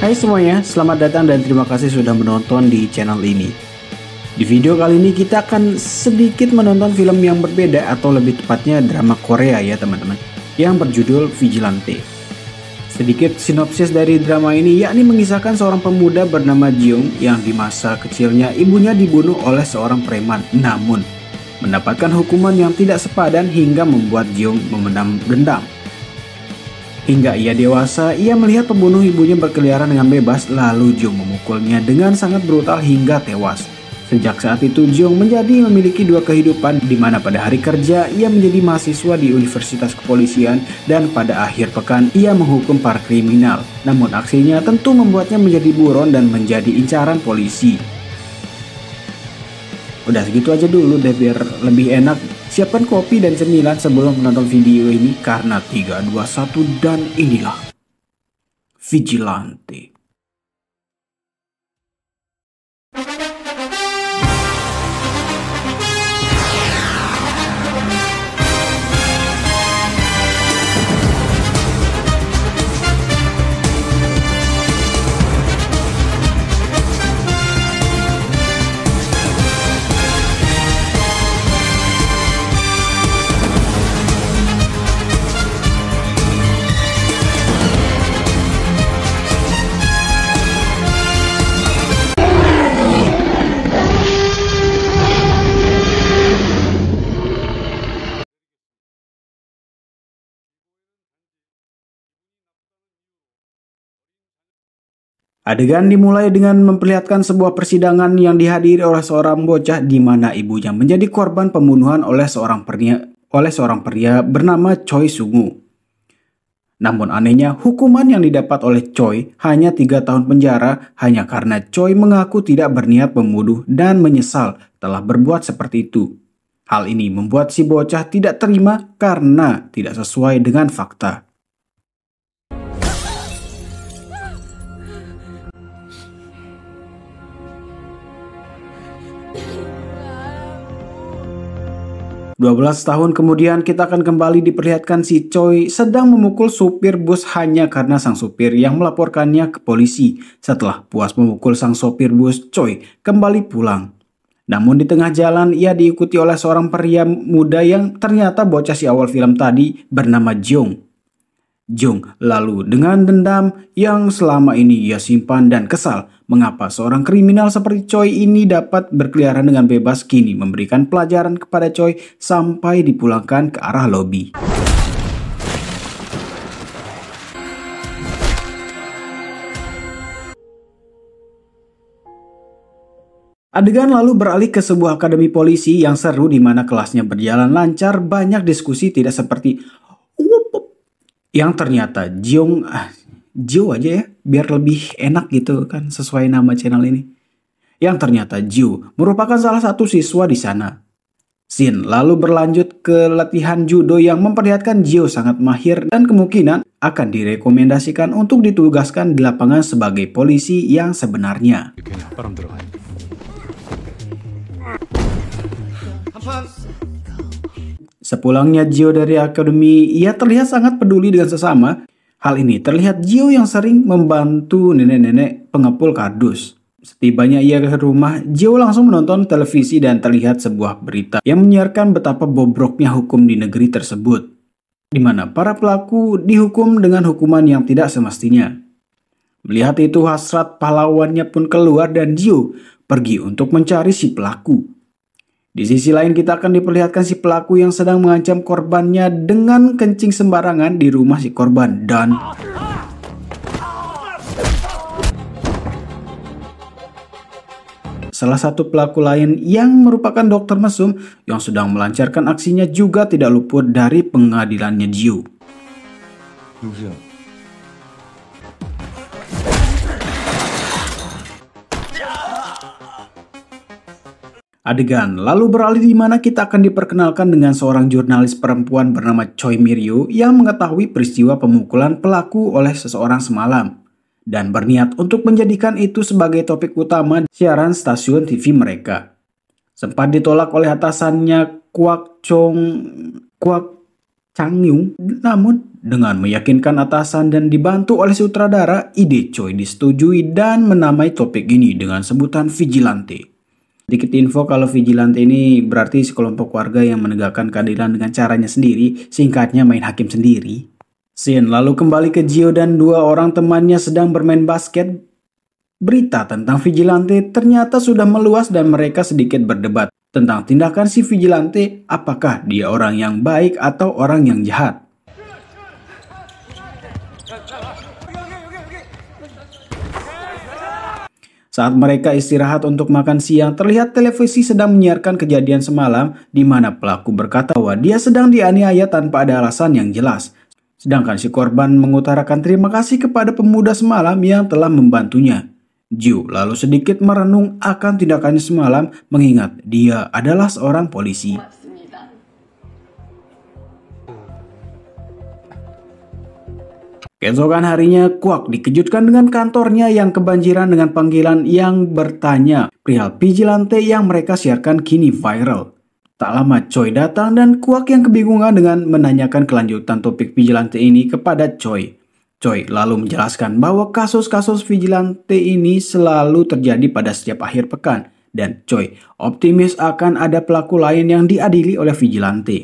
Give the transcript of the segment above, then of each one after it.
Hai semuanya, selamat datang dan terima kasih sudah menonton di channel ini. Di video kali ini kita akan sedikit menonton film yang berbeda atau lebih tepatnya drama Korea ya teman-teman, yang berjudul Vigilante. Sedikit sinopsis dari drama ini yakni mengisahkan seorang pemuda bernama Jeong yang di masa kecilnya ibunya dibunuh oleh seorang preman, namun mendapatkan hukuman yang tidak sepadan hingga membuat Jeong memendam dendam. Hingga ia dewasa, ia melihat pembunuh ibunya berkeliaran dengan bebas, lalu Jeong memukulnya dengan sangat brutal hingga tewas. Sejak saat itu, Jeong menjadi memiliki dua kehidupan, di mana pada hari kerja ia menjadi mahasiswa di Universitas Kepolisian dan pada akhir pekan ia menghukum para kriminal. Namun aksinya tentu membuatnya menjadi buron dan menjadi incaran polisi. Udah segitu aja dulu deh biar lebih enak. Siapkan kopi dan cemilan sebelum menonton video ini karena 3, 2, 1 dan inilah Vigilante. Adegan dimulai dengan memperlihatkan sebuah persidangan yang dihadiri oleh seorang bocah di mana ibunya menjadi korban pembunuhan oleh seorang pria bernama Choi Sungu. Namun anehnya hukuman yang didapat oleh Choi hanya 3 tahun penjara hanya karena Choi mengaku tidak berniat membunuh dan menyesal telah berbuat seperti itu. Hal ini membuat si bocah tidak terima karena tidak sesuai dengan fakta. 12 tahun kemudian kita akan kembali diperlihatkan si Choi sedang memukul supir bus hanya karena sang supir yang melaporkannya ke polisi. Setelah puas memukul sang sopir bus, Choi kembali pulang. Namun di tengah jalan ia diikuti oleh seorang pria muda yang ternyata bocah si awal film tadi bernama Jeong. Jeong lalu dengan dendam yang selama ini ia simpan dan kesal mengapa seorang kriminal seperti Choi ini dapat berkeliaran dengan bebas kini memberikan pelajaran kepada Choi sampai dipulangkan ke arah lobi. Adegan lalu beralih ke sebuah akademi polisi yang seru di mana kelasnya berjalan lancar, banyak diskusi tidak seperti yang ternyata Jo aja ya, biar lebih enak gitu kan sesuai nama channel ini. Yang ternyata Jo merupakan salah satu siswa di sana. Scene lalu berlanjut ke latihan judo yang memperlihatkan Jo sangat mahir dan kemungkinan akan direkomendasikan untuk ditugaskan di lapangan sebagai polisi yang sebenarnya. Sepulangnya Jio dari akademi, ia terlihat sangat peduli dengan sesama. Hal ini terlihat Jio yang sering membantu nenek-nenek pengepul kardus. Setibanya ia ke rumah, Jio langsung menonton televisi dan terlihat sebuah berita yang menyiarkan betapa bobroknya hukum di negeri tersebut, di mana para pelaku dihukum dengan hukuman yang tidak semestinya. Melihat itu hasrat pahlawannya pun keluar dan Jio pergi untuk mencari si pelaku. Di sisi lain kita akan diperlihatkan si pelaku yang sedang mengancam korbannya dengan kencing sembarangan di rumah si korban dan salah satu pelaku lain yang merupakan dokter mesum yang sedang melancarkan aksinya juga tidak luput dari pengadilannya Jio. Adegan lalu beralih di mana kita akan diperkenalkan dengan seorang jurnalis perempuan bernama Choi Miryo yang mengetahui peristiwa pemukulan pelaku oleh seseorang semalam dan berniat untuk menjadikan itu sebagai topik utama siaran stasiun TV mereka. Sempat ditolak oleh atasannya Kwak Changyung, namun Dengan meyakinkan atasan dan dibantu oleh sutradara, ide Choi disetujui dan menamai topik ini dengan sebutan vigilante. Sedikit info kalau vigilante ini berarti sekelompok warga yang menegakkan keadilan dengan caranya sendiri, singkatnya main hakim sendiri. Scene lalu kembali ke Gio dan dua orang temannya sedang bermain basket. Berita tentang vigilante ternyata sudah meluas dan mereka sedikit berdebat tentang tindakan si vigilante, apakah dia orang yang baik atau orang yang jahat. Saat mereka istirahat untuk makan siang, terlihat televisi sedang menyiarkan kejadian semalam di mana pelaku berkata bahwa dia sedang dianiaya tanpa ada alasan yang jelas. Sedangkan si korban mengutarakan terima kasih kepada pemuda semalam yang telah membantunya. Gio lalu sedikit merenung akan tindakannya semalam mengingat dia adalah seorang polisi. Keesokan harinya, Kwak dikejutkan dengan kantornya yang kebanjiran dengan panggilan yang bertanya perihal vigilante yang mereka siarkan kini viral. Tak lama Choi datang dan Kwak yang kebingungan dengan menanyakan kelanjutan topik vigilante ini kepada Choi. Choi lalu menjelaskan bahwa kasus-kasus vigilante ini selalu terjadi pada setiap akhir pekan. Dan Choi optimis akan ada pelaku lain yang diadili oleh vigilante.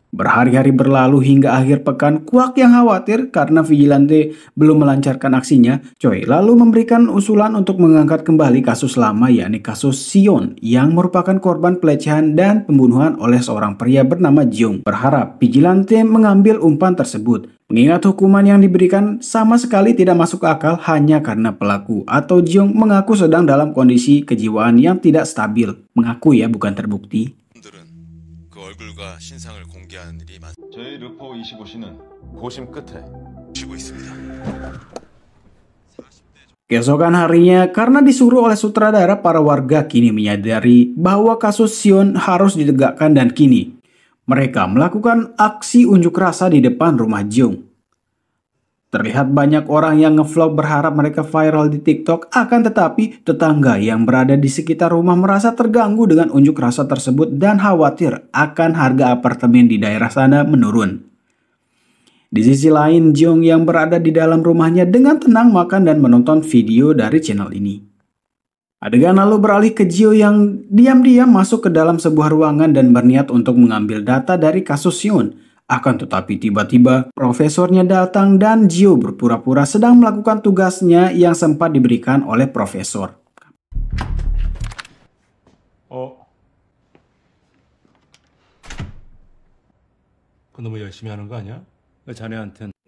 Berhari-hari berlalu hingga akhir pekan, Kwak yang khawatir karena vigilante belum melancarkan aksinya, Choi lalu memberikan usulan untuk mengangkat kembali kasus lama yakni kasus Sion yang merupakan korban pelecehan dan pembunuhan oleh seorang pria bernama Jung. Berharap vigilante mengambil umpan tersebut, mengingat hukuman yang diberikan sama sekali tidak masuk akal hanya karena pelaku atau Jung mengaku sedang dalam kondisi kejiwaan yang tidak stabil. Mengaku ya, bukan terbukti. 얼굴과 신상을 공개하는 일이 저희 르포 25시는 고심 끝에 쉬고 있습니다. Keesokan harinya, karena disuruh oleh sutradara, para warga kini menyadari bahwa kasus Sion harus ditegakkan dan kini mereka melakukan aksi unjuk rasa di depan rumah Jung. Terlihat banyak orang yang ngevlog berharap mereka viral di TikTok, akan tetapi tetangga yang berada di sekitar rumah merasa terganggu dengan unjuk rasa tersebut dan khawatir akan harga apartemen di daerah sana menurun. Di sisi lain, Jung yang berada di dalam rumahnya dengan tenang makan dan menonton video dari channel ini. Adegan lalu beralih ke Gio yang diam-diam masuk ke dalam sebuah ruangan dan berniat untuk mengambil data dari kasus Sion. Akan tetapi tiba-tiba profesornya datang dan Gio berpura-pura sedang melakukan tugasnya yang sempat diberikan oleh profesor.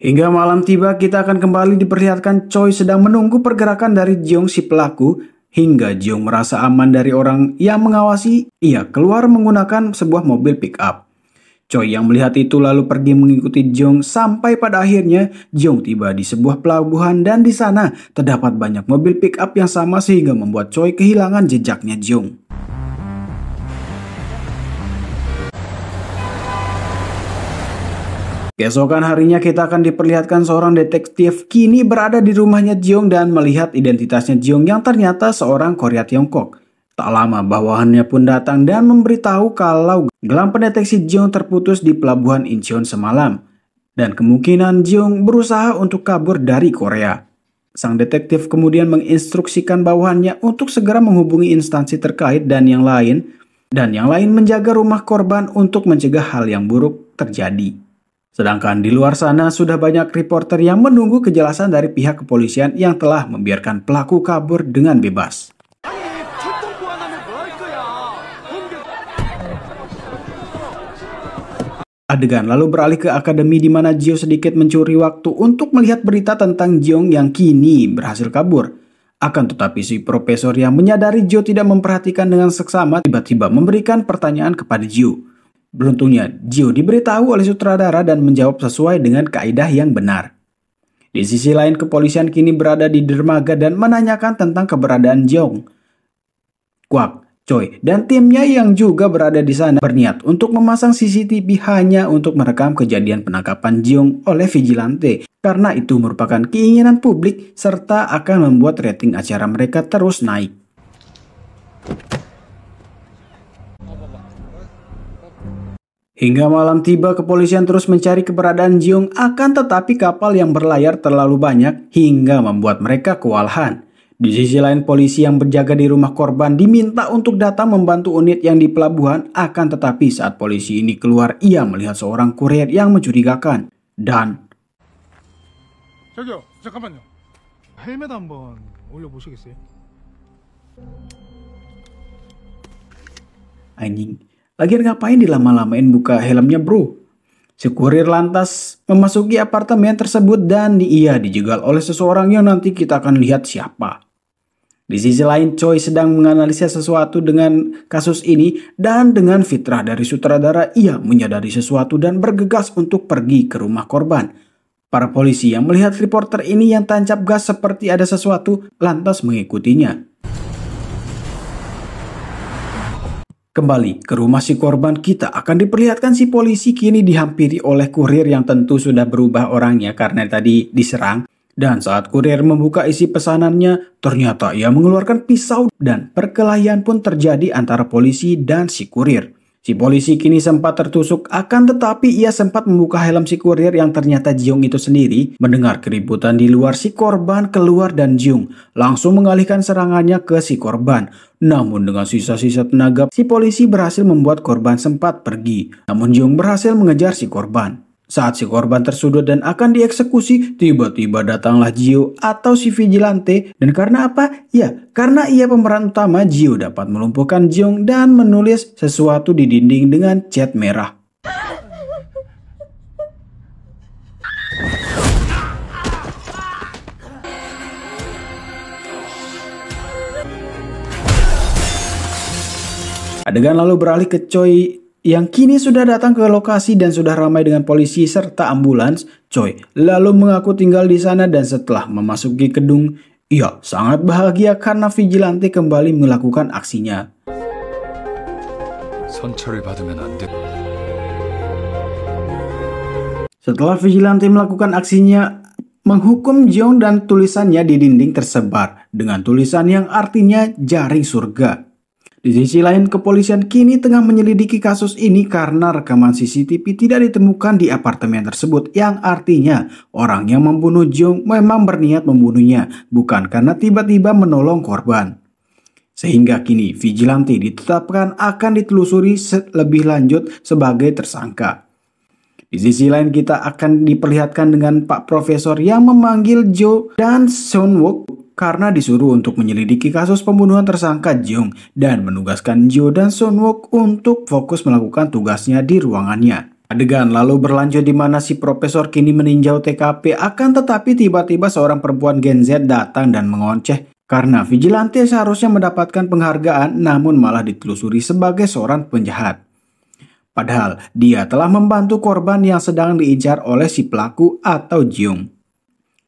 Hingga malam tiba, kita akan kembali diperlihatkan Choi sedang menunggu pergerakan dari Jung si pelaku. Hingga Jung merasa aman dari orang yang mengawasi, ia keluar menggunakan sebuah mobil pick-up. Choi yang melihat itu lalu pergi mengikuti Jung sampai pada akhirnya Jung tiba di sebuah pelabuhan dan di sana terdapat banyak mobil pick up yang sama sehingga membuat Choi kehilangan jejaknya Jung. Keesokan harinya kita akan diperlihatkan seorang detektif kini berada di rumahnya Jung dan melihat identitasnya Jung yang ternyata seorang Korea Tiongkok. Tak lama bawahannya pun datang dan memberitahu kalau gelang pendeteksi Jung terputus di pelabuhan Incheon semalam. Dan kemungkinan Jung berusaha untuk kabur dari Korea. Sang detektif kemudian menginstruksikan bawahannya untuk segera menghubungi instansi terkait dan yang lain menjaga rumah korban untuk mencegah hal yang buruk terjadi. Sedangkan di luar sana sudah banyak reporter yang menunggu kejelasan dari pihak kepolisian yang telah membiarkan pelaku kabur dengan bebas. Adegan lalu beralih ke akademi di mana Gio sedikit mencuri waktu untuk melihat berita tentang Jung yang kini berhasil kabur. Akan tetapi si profesor yang menyadari Gio tidak memperhatikan dengan seksama tiba-tiba memberikan pertanyaan kepada Gio. Beruntungnya Gio diberitahu oleh sutradara dan menjawab sesuai dengan kaidah yang benar. Di sisi lain, kepolisian kini berada di dermaga dan menanyakan tentang keberadaan Jung. Kwak, Choi dan timnya yang juga berada di sana berniat untuk memasang CCTV hanya untuk merekam kejadian penangkapan Jung oleh vigilante karena itu merupakan keinginan publik serta akan membuat rating acara mereka terus naik. Hingga malam tiba, kepolisian terus mencari keberadaan Jeong, akan tetapi kapal yang berlayar terlalu banyak hingga membuat mereka kewalahan. Di sisi lain, polisi yang berjaga di rumah korban diminta untuk datang membantu unit yang di pelabuhan, akan tetapi saat polisi ini keluar, ia melihat seorang kurir yang mencurigakan. Dan 저기요, 잠깐만요. 헬멧 한번 올려보시겠어요? anjing, lagian ngapain dilama-lamain buka helmnya bro? Si kurir lantas memasuki apartemen tersebut dan ia dijegal oleh seseorang yang nanti kita akan lihat siapa. Di sisi lain, Choi sedang menganalisa sesuatu dengan kasus ini dan dengan fitrah dari sutradara ia menyadari sesuatu dan bergegas untuk pergi ke rumah korban. Para polisi yang melihat reporter ini yang tancap gas seperti ada sesuatu lantas mengikutinya. Kembali ke rumah si korban, kita akan diperlihatkan si polisi kini dihampiri oleh kurir yang tentu sudah berubah orangnya karena tadi diserang. Dan saat kurir membuka isi pesanannya, ternyata ia mengeluarkan pisau dan perkelahian pun terjadi antara polisi dan si kurir. Si polisi kini sempat tertusuk, akan tetapi ia sempat membuka helm si kurir yang ternyata Jeong itu sendiri. Mendengar keributan di luar, si korban keluar dan Jeong langsung mengalihkan serangannya ke si korban. Namun dengan sisa-sisa tenaga, si polisi berhasil membuat korban sempat pergi. Namun Jeong berhasil mengejar si korban. Saat si korban tersudut dan akan dieksekusi, tiba-tiba datanglah Jio atau si vigilante. Dan karena apa? Ya, karena ia pemeran utama, Jio dapat melumpuhkan Jeong dan menulis sesuatu di dinding dengan cat merah. Adegan lalu beralih ke Choi yang kini sudah datang ke lokasi dan sudah ramai dengan polisi serta ambulans. Choi lalu mengaku tinggal di sana dan setelah memasuki gedung, ia sangat bahagia karena vigilante kembali melakukan aksinya. Setelah vigilante melakukan aksinya, menghukum Jeong dan tulisannya di dinding tersebar dengan tulisan yang artinya jaring surga. Di sisi lain, kepolisian kini tengah menyelidiki kasus ini karena rekaman CCTV tidak ditemukan di apartemen tersebut, yang artinya orang yang membunuh Jeong memang berniat membunuhnya, bukan karena tiba-tiba menolong korban. Sehingga kini vigilante ditetapkan akan ditelusuri lebih lanjut sebagai tersangka. Di sisi lain, kita akan diperlihatkan dengan Pak Profesor yang memanggil Jo dan Sunwook karena disuruh untuk menyelidiki kasus pembunuhan tersangka Jeong dan menugaskan Jo dan Sunwook untuk fokus melakukan tugasnya di ruangannya. Adegan lalu berlanjut di mana si profesor kini meninjau TKP, akan tetapi tiba-tiba seorang perempuan Gen Z datang dan mengonceh karena vigilante seharusnya mendapatkan penghargaan namun malah ditelusuri sebagai seorang penjahat. Padahal dia telah membantu korban yang sedang diincar oleh si pelaku atau Jeong.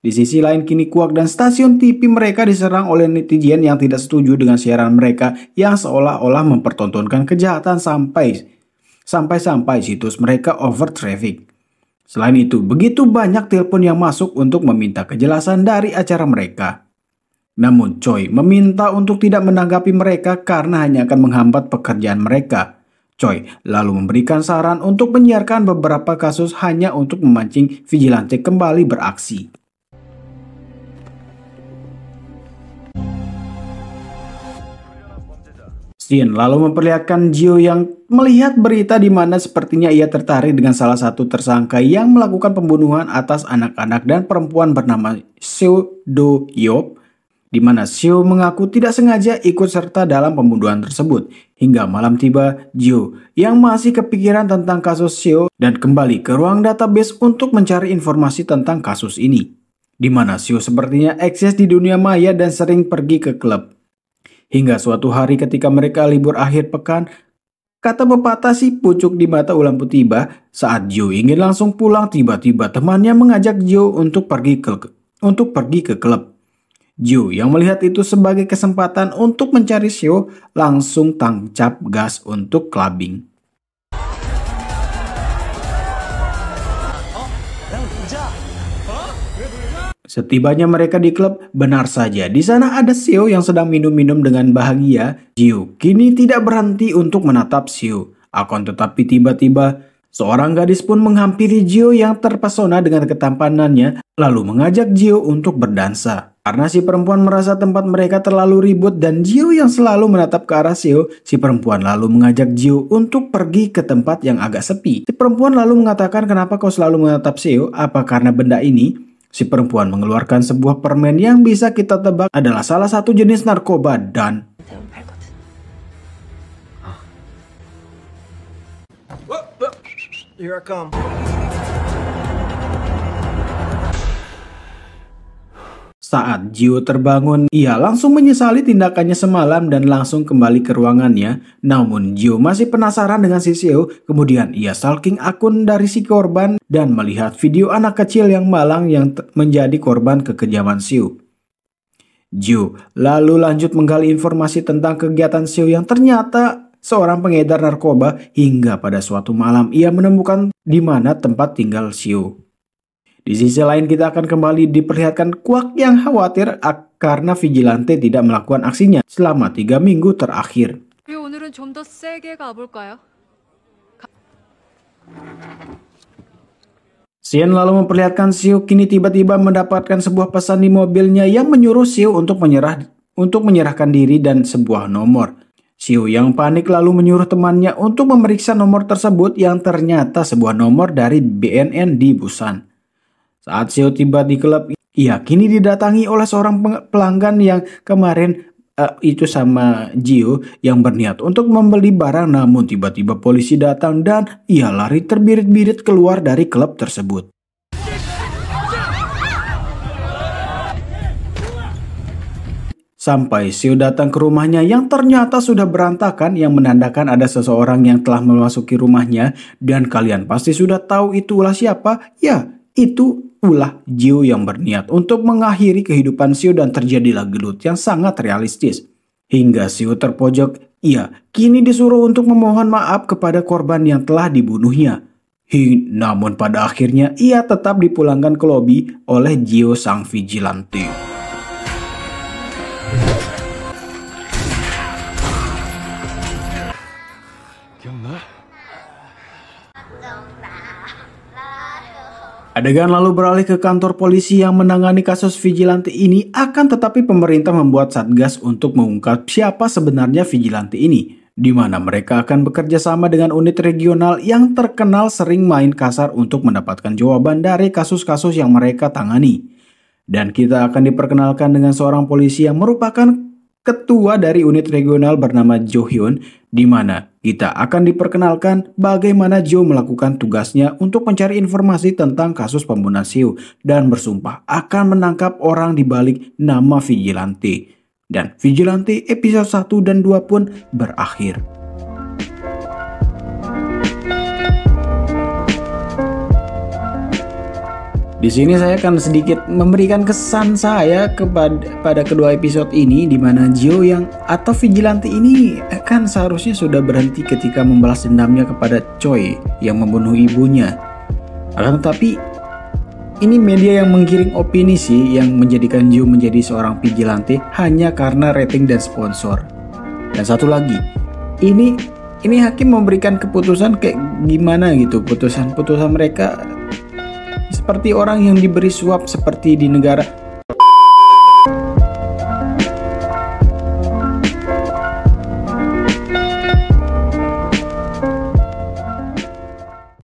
Di sisi lain, kini Kwak dan stasiun TV mereka diserang oleh netizen yang tidak setuju dengan siaran mereka yang seolah-olah mempertontonkan kejahatan sampai situs mereka over traffic. Selain itu, begitu banyak telepon yang masuk untuk meminta kejelasan dari acara mereka. Namun Choi meminta untuk tidak menanggapi mereka karena hanya akan menghambat pekerjaan mereka. Choi lalu memberikan saran untuk menyiarkan beberapa kasus hanya untuk memancing vigilante kembali beraksi. Scene lalu memperlihatkan Jio yang melihat berita di mana sepertinya ia tertarik dengan salah satu tersangka yang melakukan pembunuhan atas anak-anak dan perempuan bernama Seo Do Yop, di mana Seo mengaku tidak sengaja ikut serta dalam pembunuhan tersebut. Hingga malam tiba, Jio yang masih kepikiran tentang kasus Seo dan kembali ke ruang database untuk mencari informasi tentang kasus ini, di mana Seo sepertinya eksis di dunia maya dan sering pergi ke klub. Hingga suatu hari ketika mereka libur akhir pekan, kata pepatah si pucuk di mata ulam putih tiba. Saat Jio ingin langsung pulang, tiba-tiba temannya mengajak Jio untuk pergi ke klub. Jio yang melihat itu sebagai kesempatan untuk mencari Seo langsung tancap gas untuk clubbing. Setibanya mereka di klub, benar saja di sana ada Seo yang sedang minum-minum dengan bahagia. Jio kini tidak berhenti untuk menatap Seo. Akan tetapi tiba-tiba Seorang gadis pun menghampiri Jio yang terpesona dengan ketampanannya, lalu mengajak Jio untuk berdansa. Karena si perempuan merasa tempat mereka terlalu ribut dan Jio yang selalu menatap ke arah Seo, si perempuan lalu mengajak Jio untuk pergi ke tempat yang agak sepi. Si perempuan lalu mengatakan, kenapa kau selalu menatap Seo? Apa karena benda ini? Si perempuan mengeluarkan sebuah permen yang bisa kita tebak adalah salah satu jenis narkoba dan Here I come. Saat Jio terbangun, ia langsung menyesali tindakannya semalam dan langsung kembali ke ruangannya. Namun Jio masih penasaran dengan si Seo, kemudian ia stalking akun dari si korban dan melihat video anak kecil yang malang yang menjadi korban kekejaman Seo. Jio lalu lanjut menggali informasi tentang kegiatan Seo yang ternyata seorang pengedar narkoba hingga pada suatu malam ia menemukan di mana tempat tinggal Seo. Di sisi lain kita akan kembali diperlihatkan Kwak yang khawatir karena vigilante tidak melakukan aksinya selama 3 minggu terakhir. 오늘은 좀 더 세게 가볼까요? Sien lalu memperlihatkan Seo kini tiba-tiba mendapatkan sebuah pesan di mobilnya yang menyuruh Seo untuk menyerahkan diri dan sebuah nomor. Seo yang panik lalu menyuruh temannya untuk memeriksa nomor tersebut yang ternyata sebuah nomor dari BNN di Busan. Saat Seo tiba di klub, ia kini didatangi oleh seorang pelanggan yang kemarin itu sama Jio yang berniat untuk membeli barang, namun tiba-tiba polisi datang dan ia lari terbirit-birit keluar dari klub tersebut. Sampai Seo datang ke rumahnya yang ternyata sudah berantakan, yang menandakan ada seseorang yang telah memasuki rumahnya. Dan kalian pasti sudah tahu itu ulah siapa? Ya, itu ulah Jio yang berniat untuk mengakhiri kehidupan Seo dan terjadilah gelut yang sangat realistis. Hingga Seo terpojok, ia kini disuruh untuk memohon maaf kepada korban yang telah dibunuhnya. Namun pada akhirnya ia tetap dipulangkan ke lobi oleh Jio sang vigilante. Adegan lalu beralih ke kantor polisi yang menangani kasus vigilante ini, akan tetapi pemerintah membuat satgas untuk mengungkap siapa sebenarnya vigilante ini, di mana mereka akan bekerja sama dengan unit regional yang terkenal sering main kasar untuk mendapatkan jawaban dari kasus-kasus yang mereka tangani. Dan kita akan diperkenalkan dengan seorang polisi yang merupakan ketua dari unit regional bernama Jo Hyun, di mana kita akan diperkenalkan bagaimana Jo melakukan tugasnya untuk mencari informasi tentang kasus pembunuhan Seo dan bersumpah akan menangkap orang di balik nama vigilante. Dan vigilante episode 1 dan 2 pun berakhir. Di sini saya akan sedikit memberikan kesan saya pada kedua episode ini, di mana Jio yang atau vigilante ini kan seharusnya sudah berhenti ketika membalas dendamnya kepada Choi yang membunuh ibunya. Akan tetapi ini media yang menggiring opini sih yang menjadikan Jio menjadi seorang vigilante hanya karena rating dan sponsor. Dan satu lagi, ini hakim memberikan keputusan kayak gimana gitu, putusan mereka seperti orang yang diberi suap seperti di negara